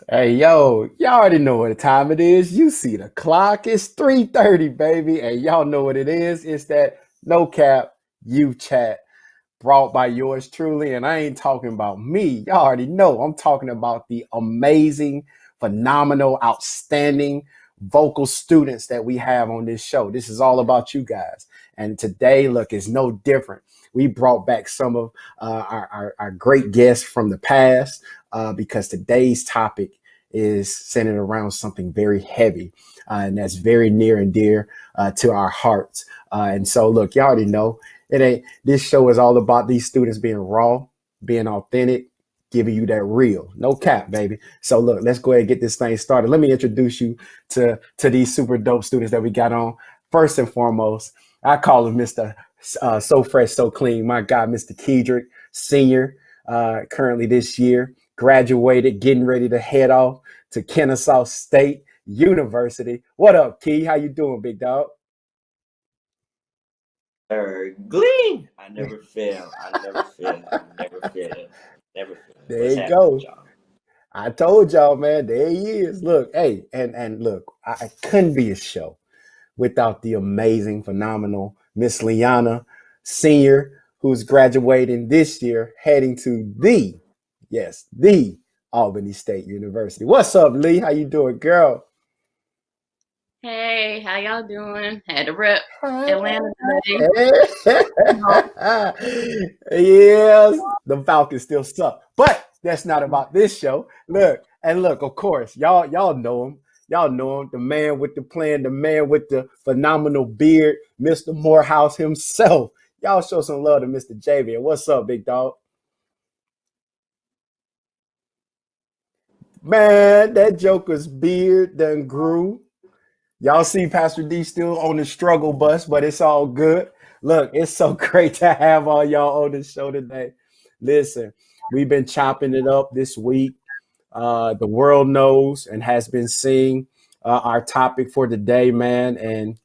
Hey, yo, y'all already know what time it is. You see the clock. It's 3:30, baby. And y'all know what it is. It's that no cap, you chat brought by yours truly. And I ain't talking about me. Y'all already know. I'm talking about the amazing, phenomenal, outstanding vocal students that we have on this show. This is all about you guys. And today, look, is no different. We brought back some of our great guests from the past because today's topic is centered around something very heavy, and that's very near and dear to our hearts. And so, look, you already know it ain't. This show is all about these students being raw, being authentic, giving you that real, no cap, baby. So, look, let's go ahead and get this thing started. Let me introduce you to these super dope students that we got on. First and foremost, I call him Mr. So Fresh, So Clean. My God, Mr. KEDRICK, senior, currently this year, graduated, getting ready to head off to Kennesaw State University. What up, Key? How you doing, big dog? Glee. I never fail. I never fail. I never fail. Never fail. There What's you happening with go. y'all? I told y'all, man. There he is. Look, hey, and look, I couldn't be a show without the amazing, phenomenal Miss LEONA, senior, who's graduating this year, heading to the Albany State University. What's up, Lee? How you doing, girl? Hey, how y'all doing? Had to rep Hi. Atlanta today. Yes, the Falcons still suck, but that's not about this show. Look and look, of course, y'all know him. Y'all know him, the man with the plan, the man with the phenomenal beard, Mr. Morehouse himself. Y'all show some love to Mr. Javier. What's up, big dog? Man, that Joker's beard done grew. Y'all see Pastor D still on the struggle bus, but it's all good. Look, it's so great to have all y'all on the show today. Listen, we've been chopping it up this week. The world knows and has been seeing our topic for today, man. And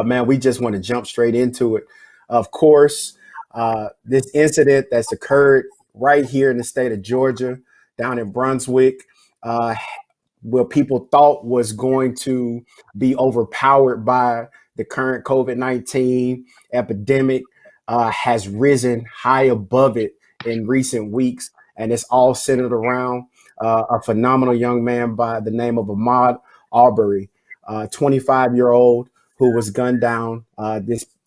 man, we just want to jump straight into it. Of course, this incident that's occurred right here in the state of Georgia, down in Brunswick, uh, where people thought was going to be overpowered by the current COVID-19 epidemic, has risen high above it in recent weeks. And it's all centered around a phenomenal young man by the name of Ahmaud Arbery, 25-year-old who was gunned down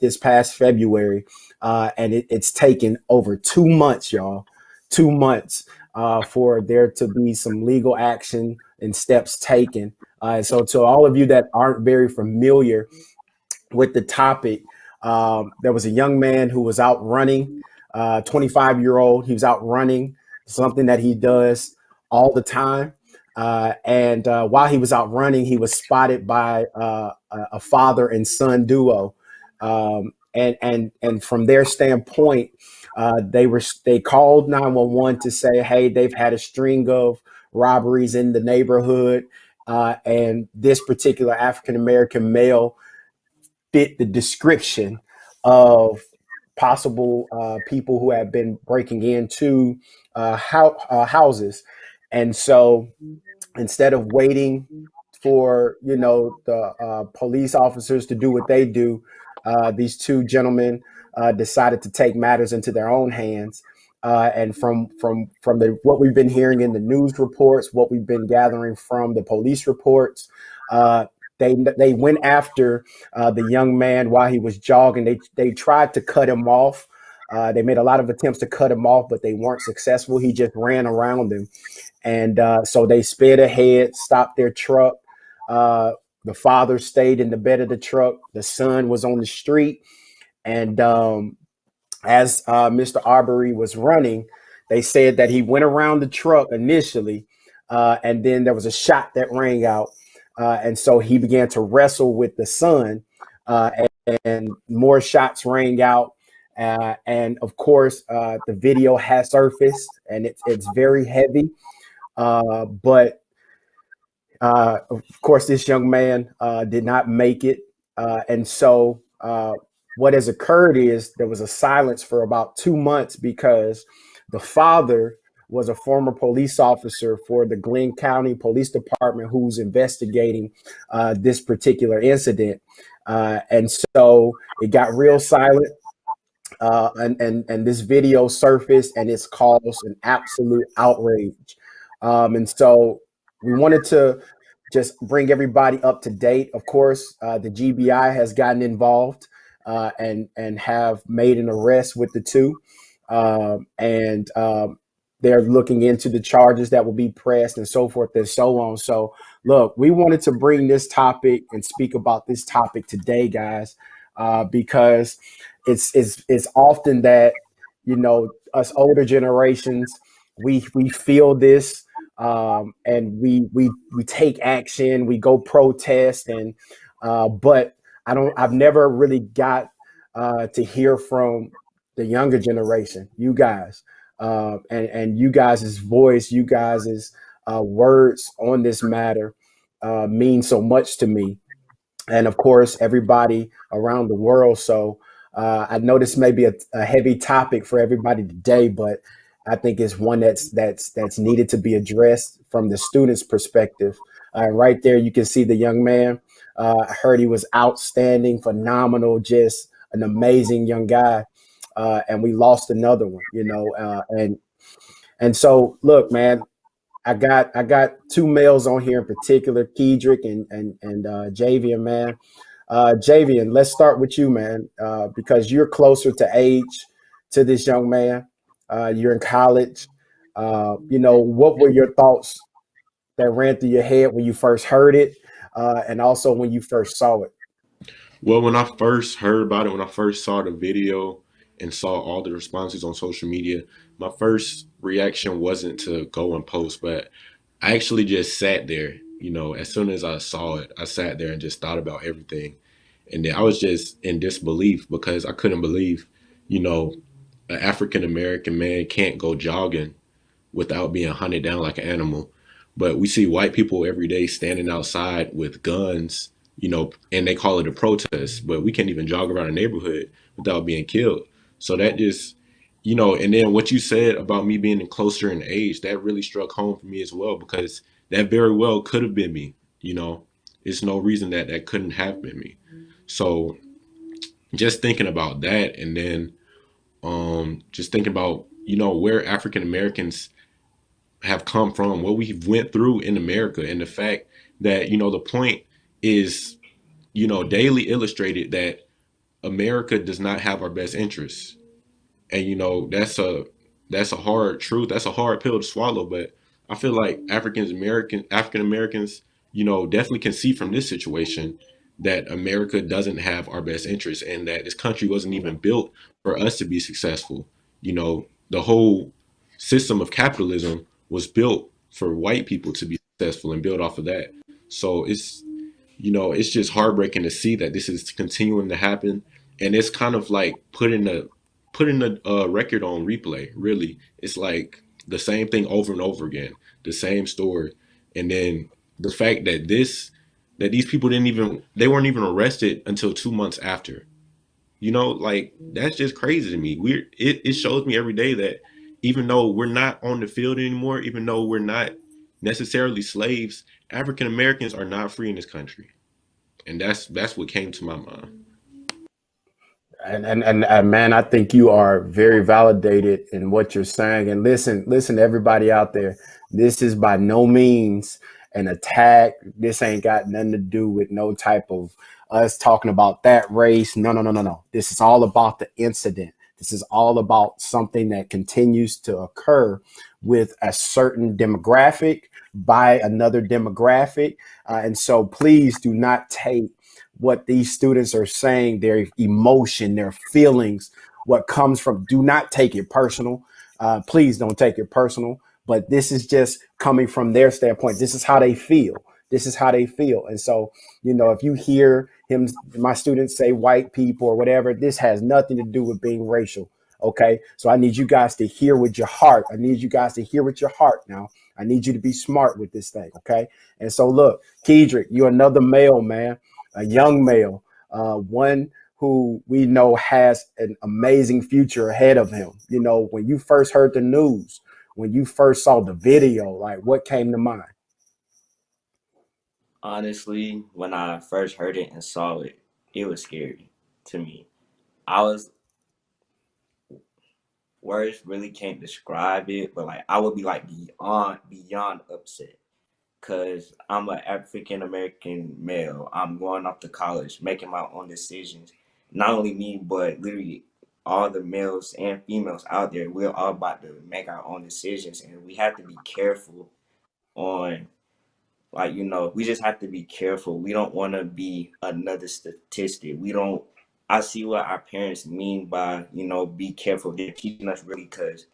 this past February. And it's taken over 2 months, y'all, 2 months for there to be some legal action and steps taken. So to all of you that aren't very familiar with the topic, there was a young man who was out running, 25-year-old. He was out running, something that he does all the time. And while he was out running, he was spotted by a father and son duo. And from their standpoint, they called 911 to say, hey, they've had a string of robberies in the neighborhood, and this particular African American male fit the description of possible people who have been breaking into houses. And so instead of waiting for the police officers to do what they do, these two gentlemen decided to take matters into their own hands. And from what we've been hearing in the news reports, what we've been gathering from the police reports, uh, they went after the young man while he was jogging. They tried to cut him off. They made a lot of attempts to cut him off, but they weren't successful. He just ran around them, and so they sped ahead, stopped their truck. Uh, the father stayed in the bed of the truck. The son was on the street, and as Mr. Arbery was running, they said that he went around the truck initially, and then there was a shot that rang out. And so he began to wrestle with the son, uh, and more shots rang out. And of course, the video has surfaced, and it's very heavy. But of course, this young man did not make it. And so what has occurred is there was a silence for about 2 months because the father was a former police officer for the Glenn County Police Department who's investigating this particular incident. And so it got real silent. And this video surfaced, and it's caused an absolute outrage. And so we wanted to just bring everybody up to date. Of course, the GBI has gotten involved and have made an arrest with the two, and they're looking into the charges that will be pressed and so forth and so on. So, look, we wanted to bring this topic and speak about this topic today, guys, because it's often that, you know, us older generations, we feel this, and we take action, we go protest, and but I've never really got to hear from the younger generation, you guys, and you guys' voice, you guys' words on this matter mean so much to me, and of course everybody around the world. So I know this may be a heavy topic for everybody today, but I think it's one that's needed to be addressed from the student's perspective. Right there, you can see the young man. I heard he was outstanding, phenomenal, just an amazing young guy. And we lost another one, you know. And so, look, man, I got two males on here in particular, KEDRICK and Javian, man. Javian, let's start with you, man, because you're closer to age to this young man. You're in college. You know, what were your thoughts that ran through your head when you first heard it, and also when you first saw it? Well, when I first heard about it, when I first saw the video and saw all the responses on social media, my first reaction wasn't to go and post, but I actually just sat there. You know, as soon as I saw it, I sat there and just thought about everything. And then I was just in disbelief because I couldn't believe, you know, an African American man can't go jogging without being hunted down like an animal. But we see white people every day standing outside with guns, you know, and they call it a protest, but we can't even jog around a neighborhood without being killed. So that just, you know, and then what you said about me being closer in age, that really struck home for me as well, because that very well could have been me, you know. It's no reason that that couldn't have been me. So just thinking about that, and then just thinking about, you know, where African Americans have come from, what we've went through in America, and the fact that, you know, the point is, you know, daily illustrated that America does not have our best interests. And, you know, that's a hard truth. That's a hard pill to swallow. But I feel like African Americans, you know, definitely can see from this situation that America doesn't have our best interests, and that this country wasn't even built for us to be successful. You know, the whole system of capitalism was built for white people to be successful and build off of that. So it's, you know, it's just heartbreaking to see that this is continuing to happen, and it's kind of like putting the record on replay. Really, it's like the same thing over and over again, the same story, and then the fact that these people they weren't even arrested until 2 months after. You know, like, that's just crazy to me. It shows me every day that even though we're not on the field anymore, even though we're not necessarily slaves, African Americans are not free in this country. And that's what came to my mind. And man, I think you are very validated in what you're saying. And listen, everybody out there, this is by no means an attack. This ain't got nothing to do with no type of us talking about that race. No. This is all about the incident. This is all about something that continues to occur with a certain demographic by another demographic. And so please do not take what these students are saying, their emotion, their feelings, what comes from, do not take it personal. Please don't take it personal. But this is just coming from their standpoint. This is how they feel. This is how they feel. And so, you know, if you hear my students say white people or whatever, this has nothing to do with being racial. Okay. So I need you guys to hear with your heart. I need you guys to hear with your heart now. I need you to be smart with this thing. Okay. And so look, KEDRICK, you're another male, man, a young male, one who we know has an amazing future ahead of him. You know, when you first heard the news, when you first saw the video? Like, what came to mind? Honestly, when I first heard it and saw it, it was scary to me. I was Words really can't describe it, but like I would be like beyond upset because I'm an African American male. I'm going off to college, making my own decisions. Not only me, but literally all the males and females out there. We're all about to make our own decisions, and we have to be careful on, like, we just have to be careful. We don't want to be another statistic. We don't. I see what our parents mean by, be careful. They're teaching us really because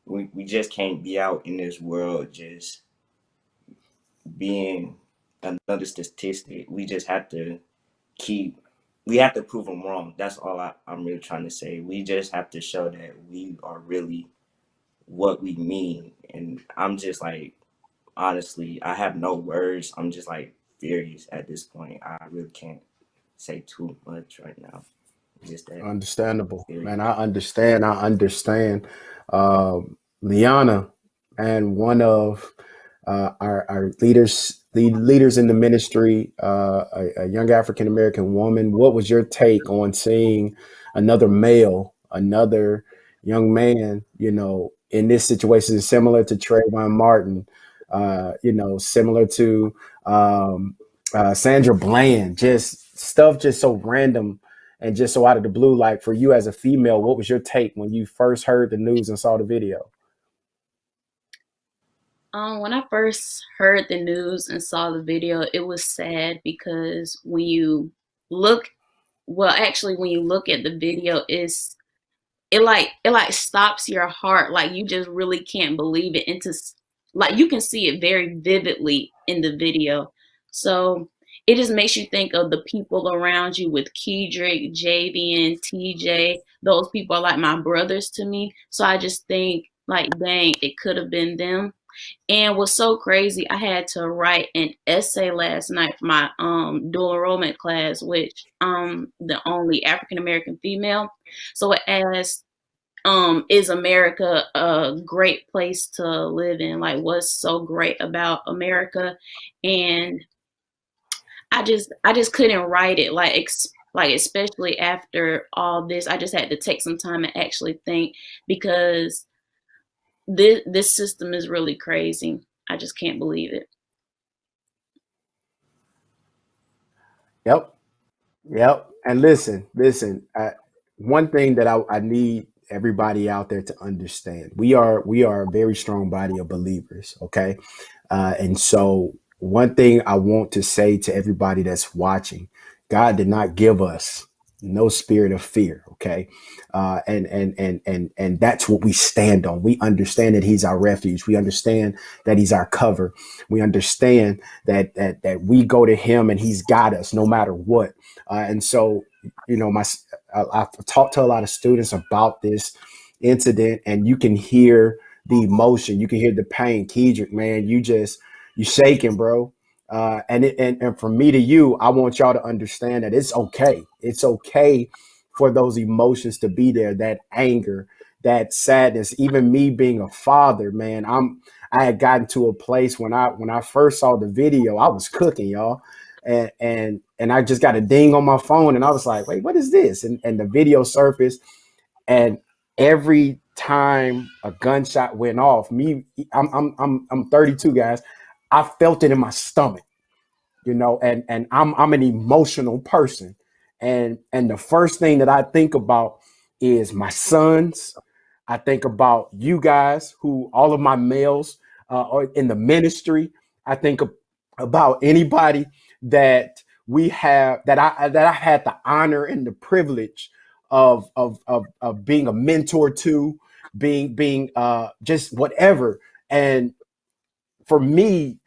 we just can't be out in this world just being another statistic. We just have to we have to prove them wrong. That's all I'm really trying to say. We just have to show that we are really what we mean. And I'm just like, honestly, I have no words. I'm just like furious at this point. I really can't say too much right now. Just that. Understandable, Furious. man. I understand. LEONA, and one of our leaders in the ministry, a young African American woman. What was your take on seeing another male, another young man, in this situation, similar to Trayvon Martin, similar to Sandra Bland, just stuff just so random and just so out of the blue? Like, for you as a female, what was your take when you first heard the news and saw the video? When I first heard the news and saw the video, it was sad because when you look at the video, it like stops your heart. Like, you just really can't believe it. Like, you can see it very vividly in the video. So it just makes you think of the people around you with KEDRICK, JV, and TJ. Those people are like my brothers to me. So I just think, like, dang, it could have been them. And what's so crazy, I had to write an essay last night for my dual enrollment class, which I'm the only African American female. So it asked, is America a great place to live in? Like, what's so great about America? And I just couldn't write it, like especially after all this. I just had to take some time and actually think, because this system is really crazy. I just can't believe it. Yep. And listen, one thing that I need everybody out there to understand: we are a very strong body of believers. Okay. And so one thing I want to say to everybody that's watching: God did not give us no spirit of fear. Okay. And that's what we stand on. We understand that He's our refuge. We understand that He's our cover. We understand that we go to Him and He's got us no matter what. And so, I've talked to a lot of students about this incident, and you can hear the emotion. You can hear the pain. KEDRICK, man, you shaking, bro. And from me to you, I want y'all to understand that it's okay. It's okay for those emotions to be there, that anger, that sadness. Even me being a father, man, I had gotten to a place when I first saw the video, I was cooking, y'all. And I just got a ding on my phone, and I was like, wait, what is this? And the video surfaced, and every time a gunshot went off, I'm 32, guys. I felt it in my stomach, and I'm an emotional person. And the first thing that I think about is my sons. I think about you guys, who all of my males are in the ministry. I think about anybody that we have, that I had the honor and the privilege of being a mentor to, being just whatever. And for me,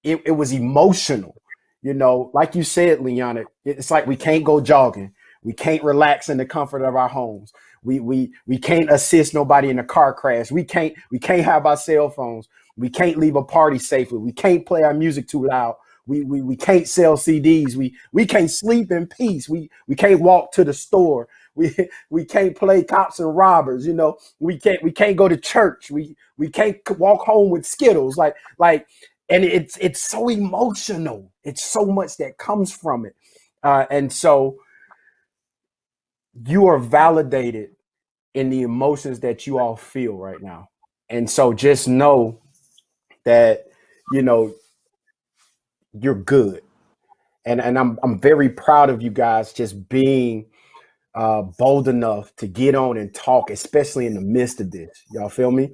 it was emotional. Like you said, LEONA, it's like we can't go jogging. We can't relax in the comfort of our homes. We can't assist nobody in a car crash. We can't have our cell phones. We can't leave a party safely. We can't play our music too loud. We can't sell CDs. We can't sleep in peace. We can't walk to the store. we can't play cops and robbers. You know, we can't go to church. We can't walk home with Skittles. And it's so emotional. It's so much that comes from it, and so you are validated in the emotions that you all feel right now. And so just know that, you know, you're good. And I'm very proud of you guys just being bold enough to get on and talk, especially in the midst of this. Y'all feel me?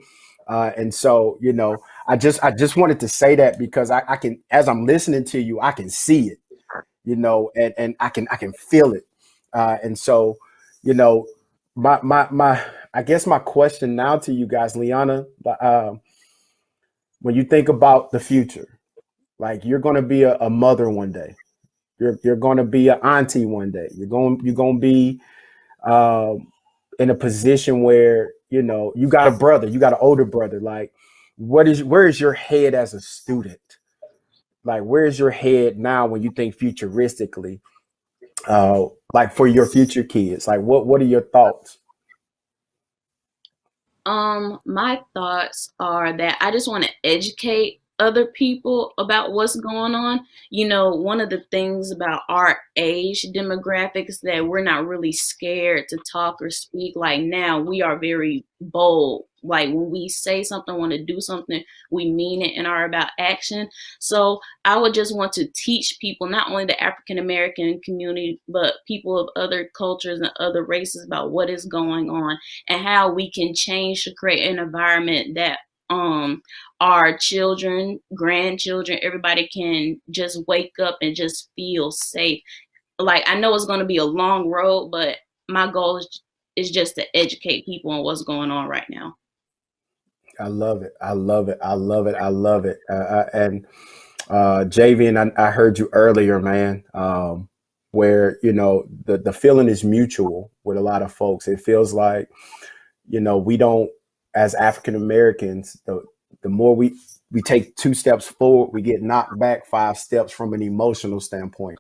And so, you know, I just wanted to say that because I can, as I'm listening to you, I can see it, you know, and I can feel it. And so, you know, my I guess my question now to you guys, Leona, when you think about the future, like you're going to be a mother one day, you're going to be an auntie one day, you're going to be in a position where, you know, you got a brother, you got an older brother. Like, where is your head as a student? Like, where's your head now when you think futuristically, like for your future kids? Like, what are your thoughts? My thoughts are that I just want to educate other people about what's going on. You know, one of the things about our age demographics that we're not really scared to talk or speak. Like now, we are very bold. Like when we say something, want to do something, we mean it and are about action. So I would just want to teach people, not only the African American community, but people of other cultures and other races about what is going on and how we can change to create an environment that our children, grandchildren, everybody can just wake up and just feel safe. Like I know it's going to be a long road, but my goal is just to educate people on what's going on right now. I love it. I love it. I love it. I love it. And Javian, I heard you earlier, man, where, you know, the feeling is mutual with a lot of folks. It feels like, you know, we don't, as African Americans, the more we take 2 steps forward, we get knocked back 5 steps from an emotional standpoint.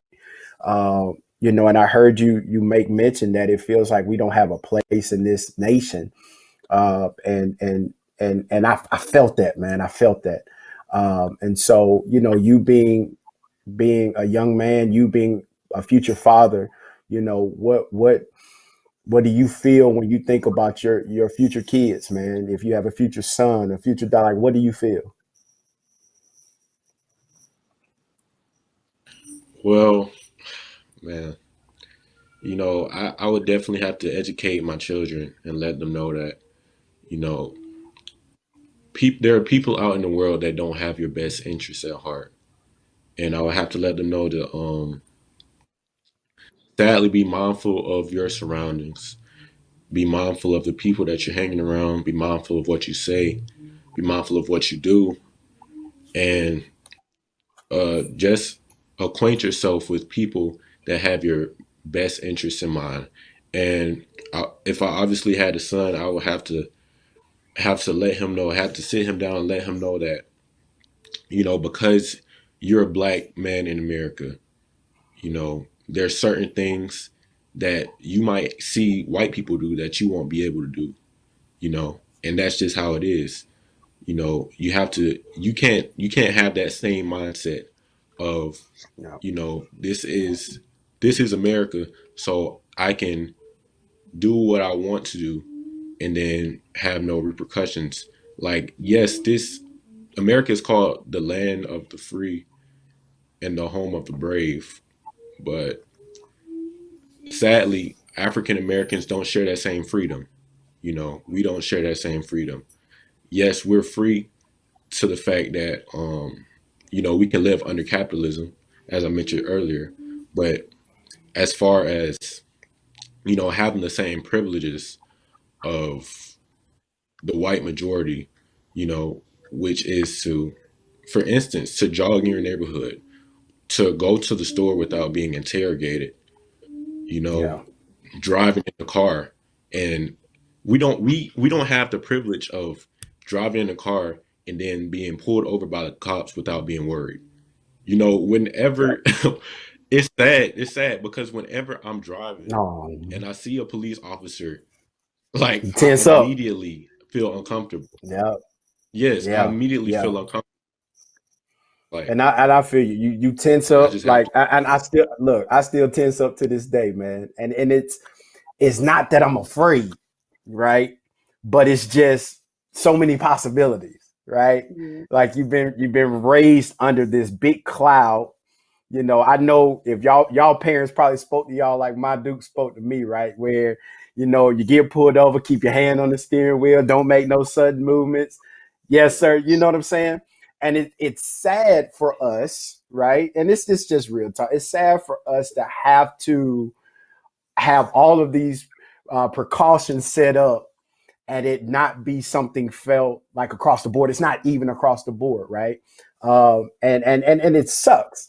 You know, and I heard you make mention that it feels like we don't have a place in this nation. And I felt that, man. I felt that. And so, you know, you being a young man, you being a future father, you know, what do you feel when you think about your future kids, man? If you have a future son, a future daughter, what do you feel? Well, man, you know, I would definitely have to educate my children and let them know that, you know, there are people out in the world that don't have your best interests at heart. And I would have to let them know to sadly be mindful of your surroundings. Be mindful of the people that you're hanging around. Be mindful of what you say. Be mindful of what you do. And just acquaint yourself with people that have your best interests in mind. And if I obviously had a son, I would have to let him know, have to sit him down and let him know that, you know, because you're a black man in America, you know, there's certain things that you might see white people do that you won't be able to do, you know, and that's just how it is. You know, you can't have that same mindset of, Yeah. you know, this is America, so I can do what I want to do and then have no repercussions. Like, yes, this America is called the land of the free and the home of the brave, but sadly, African Americans don't share that same freedom. You know, we don't share that same freedom. Yes, we're free to the fact that you know, we can live under capitalism, as I mentioned earlier, but as far as, you know, having the same privileges of the white majority, you know, which is to, for instance, to jog in your neighborhood, to go to the store without being interrogated, you know, Yeah. driving in the car. And we don't have the privilege of driving in a car and then being pulled over by the cops without being worried. You know, Yeah. whenever it's sad. It's sad because whenever I'm driving No, and I see a police officer, like you I tense up. immediately feel uncomfortable. Yeah, Yes, I yeah, immediately yeah. feel uncomfortable. Like And I feel you. You tense I up just have to. and I still look. I still tense up to this day, man. And it's not that I'm afraid, right? But it's just so many possibilities, right? Yeah. Like you've been raised under this big cloud. I know if y'all parents probably spoke to y'all like my Duke spoke to me, right? Where you get pulled over, keep your hand on the steering wheel, don't make no sudden movements. Yes, sir. You know what I'm saying? And it's sad for us, right? And this just real talk. It's sad for us to have all of these precautions set up and it not be something felt like across the board. It's not even across the board, right? And it sucks.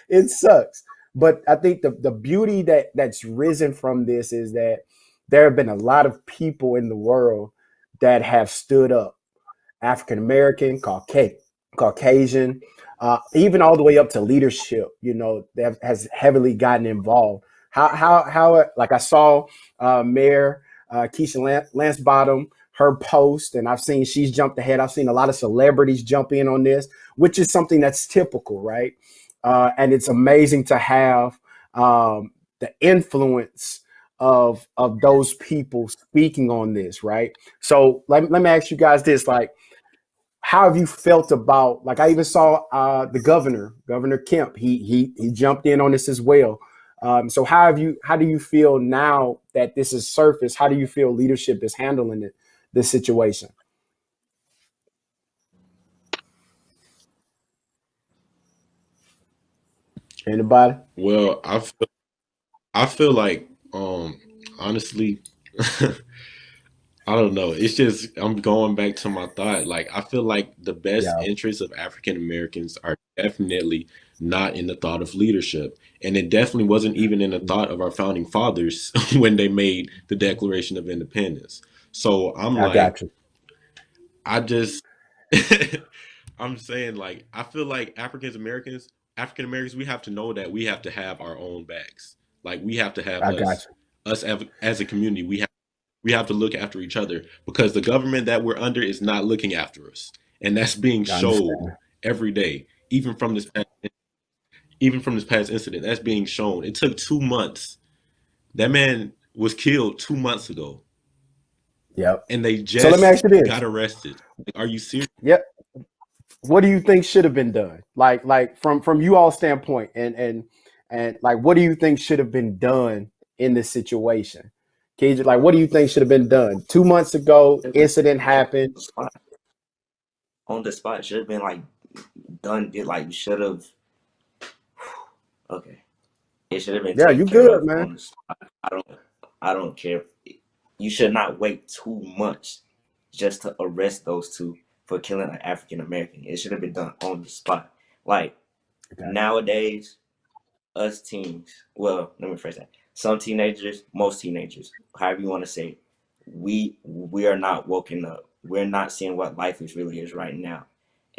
It sucks. But I think the beauty that's risen from this is that there have been a lot of people in the world that have stood up. African American, Caucasian, even all the way up to leadership. That has heavily gotten involved. How like I saw Mayor Keisha Lansbottom, her post, and I've seen she's jumped ahead. I've seen a lot of celebrities jump in on this, which is something that's typical, right? And it's amazing to have the influence of those people speaking on this, right? So let me ask you guys this, like, how have you felt about, like, I even saw the Governor Kemp, he jumped in on this as well. So how do you feel now that this is surfaced? How do you feel leadership is handling this situation? Anybody? Well, I feel like honestly, I don't know. It's just I'm going back to my thought. Like I feel like the best Yeah, interests of African Americans are definitely not in the thought of leadership. And it definitely wasn't even in the thought of our founding fathers when they made the Declaration of Independence. So I'm I like, got you. I just I'm saying like I feel like African Americans, we have to know that we have to have our own backs. Like we have to have I got us as a community. We have to look after each other because the government that we're under is not looking after us, and that's being you. I showed understand. every day. Even from this past incident, that's being shown. It took 2 months. That man was killed 2 months ago, Yep. and they So let me just ask you this. got arrested. Like, are you serious? Yep. What do you think should have been done? Like from you all standpoint, and like, what do you think should have been done in this situation? KJ, like, what do you think should have been done? 2 months ago, incident happened. On the spot should have been like done. It like should have. Okay, it should have been Yeah, taken you care good, of man. on the spot. I don't care. You should not wait 2 months just to arrest those two for killing an African American. It should have been done on the spot. Like Okay. nowadays, us teens, well, let me phrase that. Some teenagers, most teenagers, however you want to say, we are not woken up. We're not seeing what life is really is right now.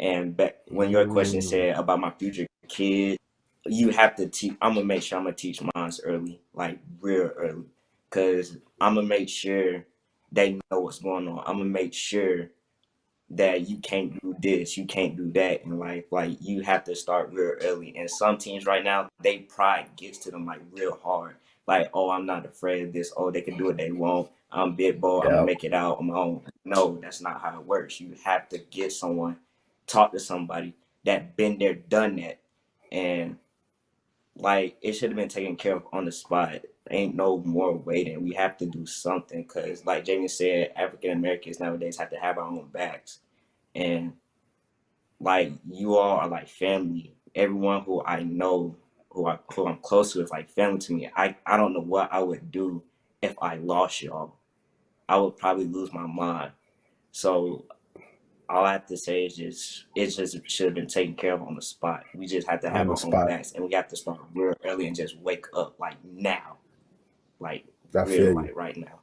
And back when your question Mm, said about my future kids, you have to teach. I'm gonna make sure I'm gonna teach mine early, like real early, cause I'm gonna make sure they know what's going on. I'm gonna make sure that you can't do this, you can't do that in life. Like you have to start real early. And some teams right now, they pride gets to them like real hard. Like, oh, I'm not afraid of this. Oh, they can do what they want. I'm big boy. I'm gonna yeah, make it out on my own. No, that's not how it works. You have to get someone, talk to somebody that been there, done that, and like it should have been taken care of on the spot. Ain't no more waiting. We have to do something because, like Jamie said, African Americans nowadays have to have our own backs. And like you all are like family. Everyone who I know, who I'm close to, is like family to me. I don't know what I would do if I lost y'all. I would probably lose my mind. So all I have to say is it just should have been taken care of on the spot. We just have to on have the our own spot. backs, and we have to start real early and just wake up like now, like I real feel you. like right now.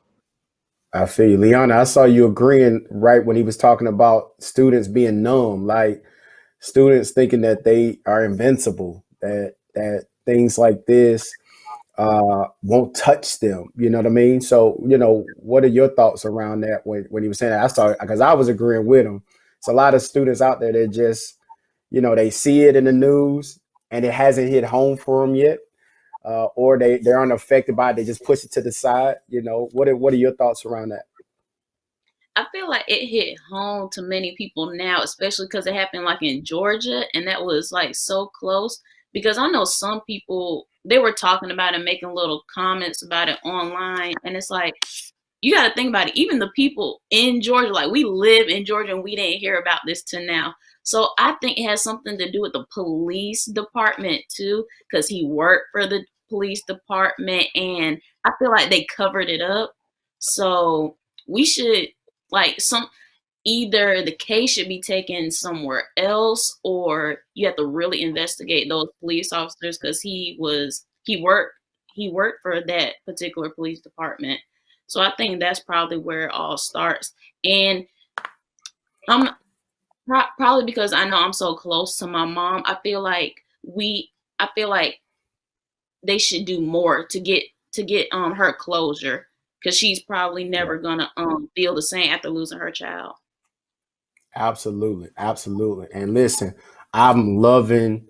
I feel you, Leona. I saw you agreeing right when he was talking about students being numb, like students thinking that they are invincible, that things like this won't touch them. You know what I mean? So, what are your thoughts around that when he was saying that? I started because I was agreeing with him. It's a lot of students out there that just, they see it in the news and it hasn't hit home for them yet, or they're unaffected by it. They just push it to the side. What are your thoughts around that? I feel like it hit home to many people now, especially because it happened like in Georgia, and that was like so close. Because I know some people, they were talking about it, making little comments about it online, and it's like, you got to think about it. Even the people in Georgia, like we live in Georgia and we didn't hear about this till now. So I think it has something to do with the police department too, because he worked for the police department and I feel like they covered it up. So we should like either the case should be taken somewhere else or you have to really investigate those police officers because he worked for that particular police department. So I think that's probably where it all starts. And I'm probably because I know I'm so close to my mom, I feel like they should do more to get her closure because she's probably never gonna feel the same after losing her child. Absolutely, absolutely. And listen, I'm loving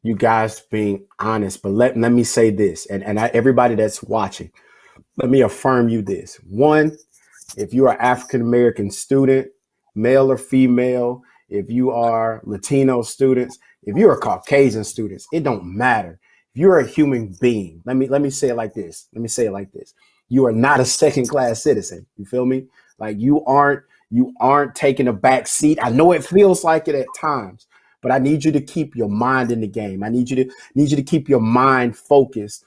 you guys being honest, but let me say this, and everybody that's watching, let me affirm you this. One, if you are African American student, male or female, if you are Latino students, if you're a Caucasian students, it don't matter. If you're a human being, let me say it like this. Let me say it like this. You are not a second class citizen. You feel me? Like you aren't taking a back seat. I know it feels like it at times, but I need you to keep your mind in the game. I need you to keep your mind focused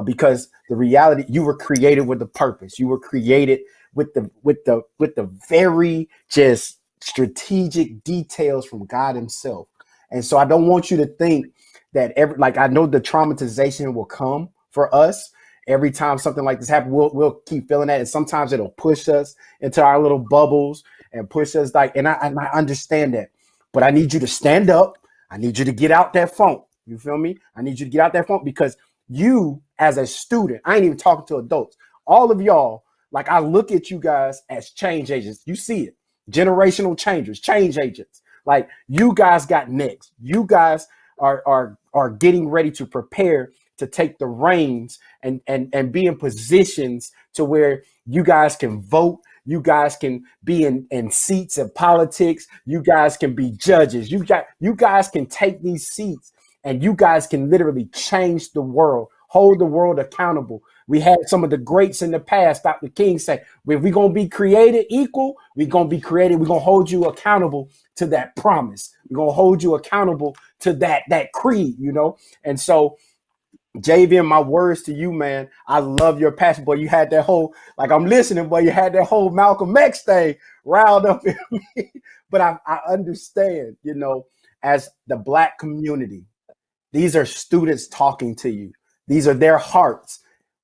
because the reality, you were created with a purpose. You were created with the very just strategic details from God himself. And so I don't want you to think that I know the traumatization will come for us every time something like this happens. We'll keep feeling that. And sometimes it'll push us into our little bubbles and push us and I understand that, but I need you to stand up. I need you to get out that funk. You feel me? I need you to get out that funk because you as a student, I ain't even talking to adults, all of y'all, like I look at you guys as change agents. You see it. Generational changers, change agents. Like you guys got next. You guys are getting ready to prepare to take the reins and be in positions to where you guys can vote. You guys can be in seats in politics. You guys can be judges. You guys can take these seats and you guys can literally change the world, hold the world accountable. We had some of the greats in the past, Dr. King say, if we're going to be created equal, we're going to be created. We're going to hold you accountable to that promise. We're going to hold you accountable to that creed, And so, JVM, my words to you, man. I love your passion, boy. You had that whole, like I'm listening, boy. You had that whole Malcolm X thing riled up in me. But I understand, as the Black community, these are students talking to you. These are their hearts.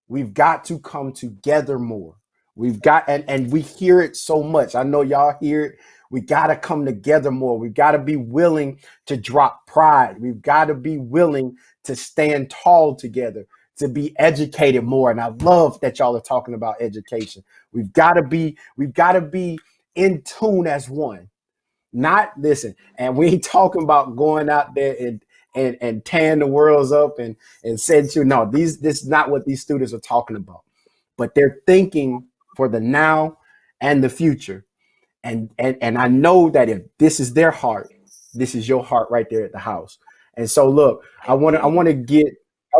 We've got to come together more. We've got, and we hear it so much. I know y'all hear it. We got to come together more. We've got to be willing to drop pride. We've got to be willing to stand tall together, to be educated more. And I love that y'all are talking about education. We've got to be in tune as one. Not listen, and we ain't talking about going out there and tearing the worlds up and saying to no, this is not what these students are talking about. But they're thinking for the now and the future. And I know that if this is their heart, this is your heart right there at the house. And so look, I want to get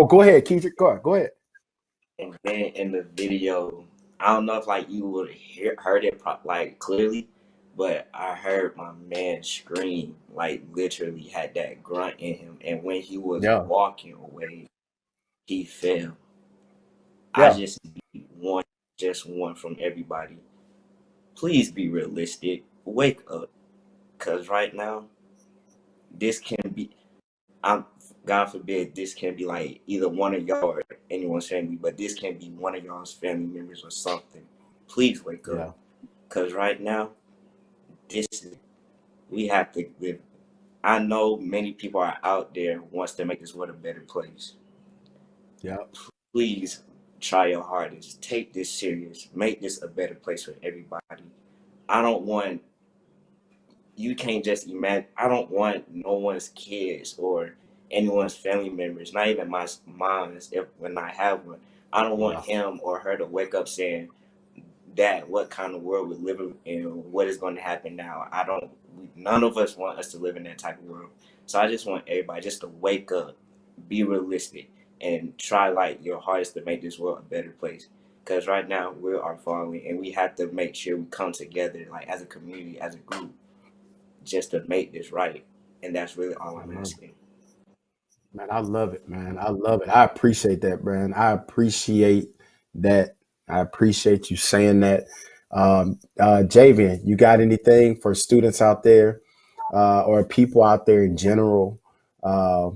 go ahead, KEDRICK. Go ahead. And then in the video, I don't know if like you would heard it like clearly, but I heard my man scream, like literally had that grunt in him. And when he was walking away, he fell. I just need one from everybody. Please be realistic. Wake up. Cause right now, this can be God forbid this can be like either one of y'all or anyone's family, but this can be one of y'all's family members or something. Please wake up. Cause right now, we have to live I know many people are out there wants to make this world a better place. Yeah. Please try your hardest. Take this serious. Make this a better place for everybody. I don't want you can't just imagine. I don't want no one's kids or anyone's family members, not even mine's. If when I have one, I don't want Yeah. him or her to wake up saying, "Dad, what kind of world we're living in? What is going to happen now?" I don't. None of us want us to live in that type of world. So I just want everybody just to wake up, be realistic, and try like your hardest to make this world a better place. Because right now we are falling, and we have to make sure we come together, like as a community, as a group, just to make this right. And that's really all I I'm love asking. Man, I love it, man. I love it. I appreciate that, man. I appreciate that. I appreciate you saying that. Javian, you got anything for students out there, or people out there in general? Uh,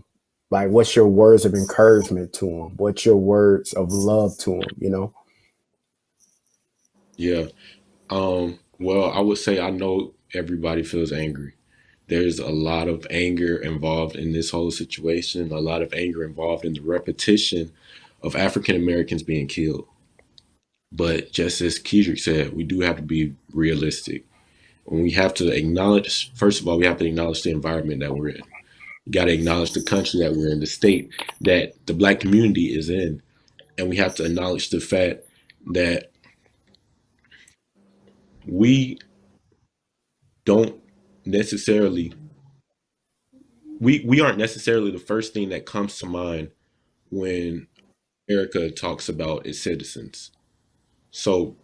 like, what's your words of encouragement to them? What's your words of love to them? You know? Yeah. Well, I would say I know everybody feels angry. There's a lot of anger involved in this whole situation, a lot of anger involved in the repetition of African Americans being killed. But just as KEDRICK said, we do have to be realistic. And we have to acknowledge, first of all, we have to acknowledge the environment that we're in. You got to acknowledge the country that we're in, the state that the Black community is in. And we have to acknowledge the fact that we don't necessarily, we aren't necessarily the first thing that comes to mind when America talks about its citizens. So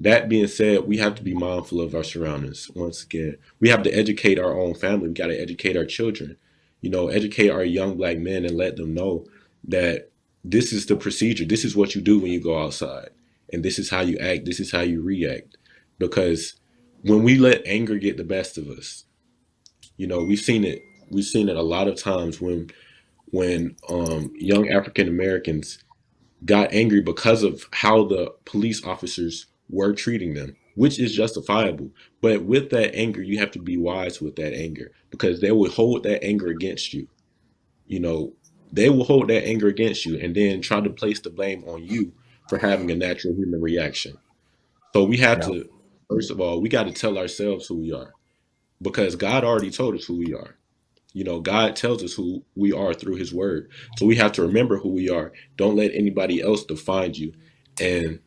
that being said, we have to be mindful of our surroundings. Once again, we have to educate our own family. We got to educate our children, educate our young Black men and let them know that this is the procedure. This is what you do when you go outside. And this is how you act. This is how you react. Because when we let anger get the best of us, we've seen it. We've seen it a lot of times when young African Americans got angry because of how the police officers were treating them, which is justifiable. But with that anger, you have to be wise with that anger because they will hold that anger against you. You know, they will hold that anger against you and then try to place the blame on you for having a natural human reaction. So we have Yeah. to, first of all, we got to tell ourselves who we are because God already told us who we are. God tells us who we are through his word. So we have to remember who we are. Don't let anybody else define you and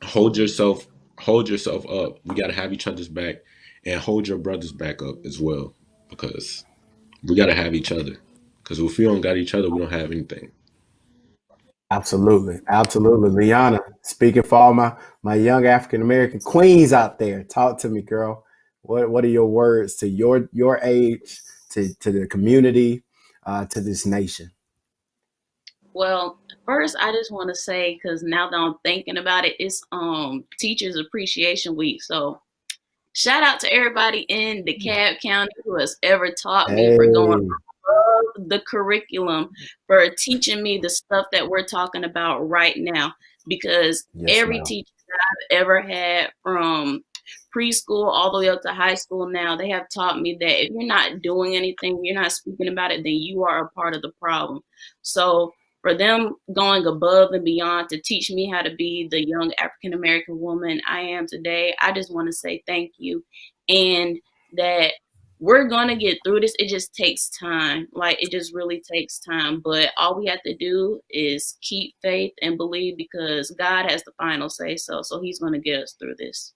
hold yourself hold yourself up. We got to have each other's back and hold your brothers back up as well because we got to have each other. Because if we don't got each other, we don't have anything. Absolutely. Absolutely. Leona, speaking for all my young African American queens out there, talk to me, girl. What are your words to your age, to the community, to this nation? Well, first I just want to say, because now that I'm thinking about it, it's Teachers Appreciation Week. So shout out to everybody in DeKalb County who has ever taught me, for going Hey, above the curriculum, for teaching me the stuff that we're talking about right now. Because yes, every ma'am. teacher that I've ever had, from preschool all the way up to high school now, they have taught me that if you're not doing anything, you're not speaking about it, then you are a part of the problem. So for them going above and beyond to teach me how to be the young African American woman I am today, I just want to say thank you. And that we're going to get through this. It just takes time. Like, it just really takes time. But all we have to do is keep faith and believe, because God has the final say so. So he's going to get us through this.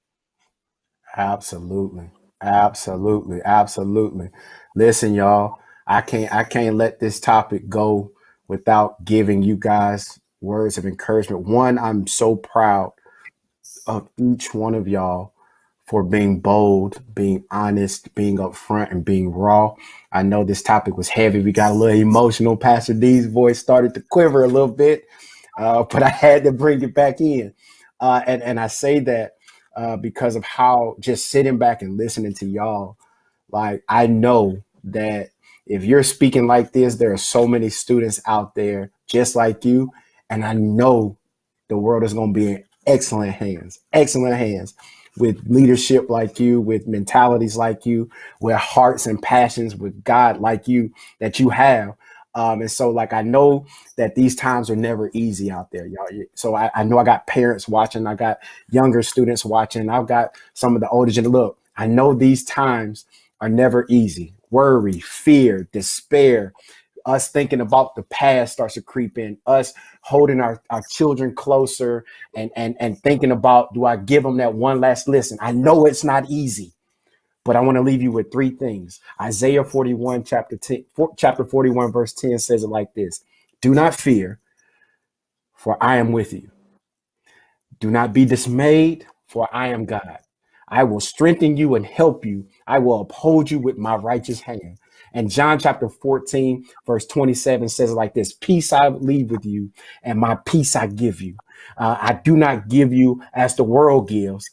Absolutely. Absolutely. Absolutely. Listen, y'all, I can't let this topic go without giving you guys words of encouragement. One, I'm so proud of each one of y'all for being bold, being honest, being upfront, and being raw. I know this topic was heavy. We got a little emotional. Pastor D's voice started to quiver a little bit, but I had to bring it back in. And I say that because of how just sitting back and listening to y'all, like, I know that if you're speaking like this, there are so many students out there just like you. And I know the world is going to be in excellent hands, excellent hands. with leadership like you, with mentalities like you, with hearts and passions with God like you that you have. And so, like, I know that these times are never easy out there, y'all. So I know I got parents watching, I got younger students watching, I've got some of the older gen. Look, I know these times are never easy. Worry, fear, despair, us thinking about the past starts to creep in, us holding our children closer and thinking about, do I give them that one last listen? I know it's not easy, but I want to leave you with three things. Isaiah 41, chapter 41, verse 10 says it like this: do not fear, for I am with you. Do not be dismayed, for I am God. I will strengthen you and help you. I will uphold you with my righteous hand. And John chapter 14, verse 27 says it like this: peace I leave with you, and my peace I give you. I do not give you as the world gives.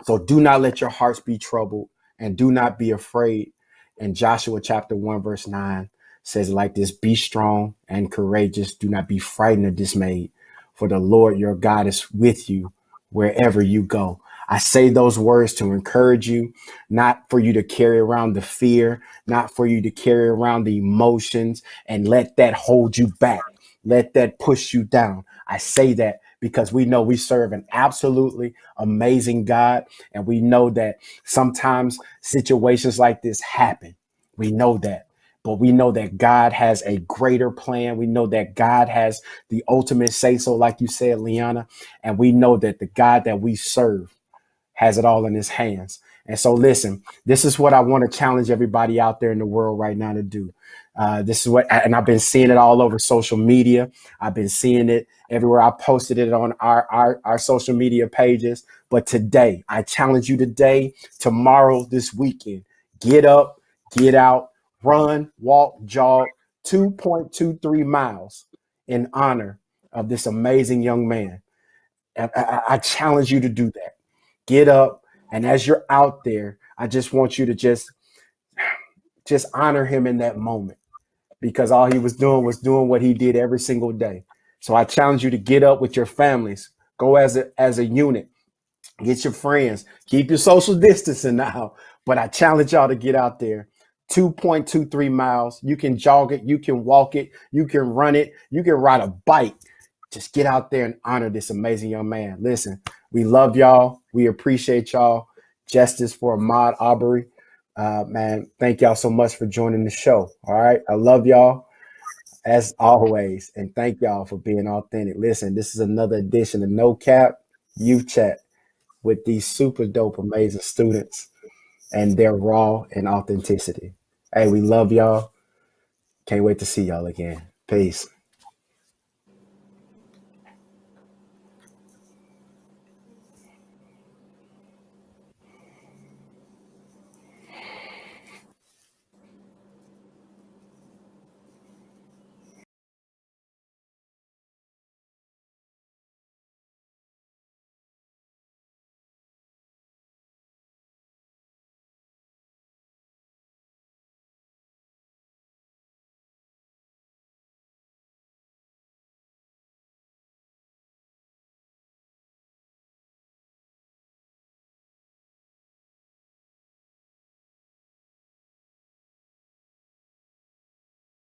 So do not let your hearts be troubled and do not be afraid. And Joshua chapter 1, verse 9 says it like this: be strong and courageous. Do not be frightened or dismayed, for the Lord your God is with you wherever you go. I say those words to encourage you, not for you to carry around the fear, not for you to carry around the emotions and let that hold you back. Let that push you down. I say that because we know we serve an absolutely amazing God. And we know that sometimes situations like this happen. We know that. But we know that God has a greater plan. We know that God has the ultimate say so, like you said, Leona. And we know that the God that we serve has it all in his hands. And so, listen, this is what I want to challenge everybody out there in the world right now to do. This is what, and I've been seeing it all over social media. I've been seeing it everywhere. I posted it on our social media pages. But today, I challenge you today, tomorrow, this weekend, get up, get out, run, walk, jog 2.23 miles in honor of this amazing young man. I challenge you to do that. Get up. And as you're out there, I just want you to just honor him in that moment, because all he was doing what he did every single day. So I challenge you to get up with your families, go as a unit, get your friends, keep your social distancing now. But I challenge y'all to get out there. 2.23 miles. You can jog it. You can walk it. You can run it. You can ride a bike. Just get out there and honor this amazing young man. Listen, we love y'all. We appreciate y'all. Justice for Ahmaud Arbery. Man, thank y'all so much for joining the show. All right. I love y'all as always. And thank y'all for being authentic. Listen, this is another edition of No Cap Youth Chat with these super dope, amazing students and their raw and authenticity. Hey, we love y'all. Can't wait to see y'all again. Peace.